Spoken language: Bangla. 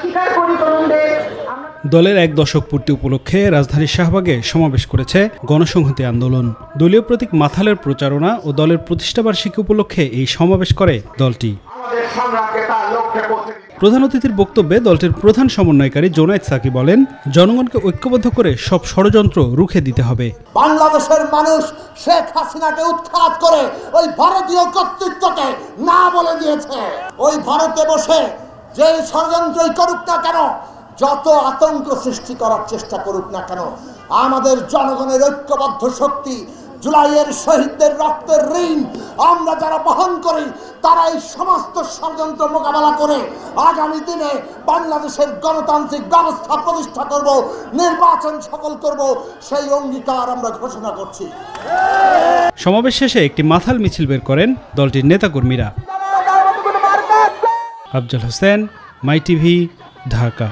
স্বীকার করি তরুণদের। দলের এক দশক পূর্তি উপলক্ষে রাজধানীর শাহবাগে সমাবেশ করেছে গণসংহতি আন্দোলন। দলীয় প্রতীক মাথালের প্রচারণা ও দলের প্রতিষ্ঠাবার্ষিকী উপলক্ষে এই সমাবেশ করে দলটি। প্রধান অতিথির বক্তব্যে দলটির প্রধান সমন্বয়কারী জোনায়েদ সাকি বলেন, জনগণকে ঐক্যবদ্ধ করে সব ষড়যন্ত্র রুখে দিতে হবে। বাংলাদেশের মানুষ শেখ হাসিনাকে উৎখাত করে ওই ভারতীয় কর্তৃত্বকে না বলে দিয়েছে। ওই ভারতে বসে যে ষড়যন্ত্রই করুক না কেন, যত আতঙ্ক সৃষ্টি করার চেষ্টা করুক না কেন, আমাদের জনগণের ঐক্যবদ্ধ শক্তি, জুলাইয়ের শহীদদের রক্তের ঋণ আমরা যারা বহন করি, তারা এই সমস্ত ষড়যন্ত্র মোকাবেলা করে আগামী দিনে বাংলাদেশের গণতান্ত্রিক ব্যবস্থা প্রতিষ্ঠা করব, নির্বাচন সফল করব, সেই অঙ্গীকার আমরা ঘোষণা করছি। সমাবেশ শেষে একটি মাথাল মিছিল বের করেন দলটির নেতাকর্মীরা। আফজাল হোসেন, মাই টিভি, ঢাকা।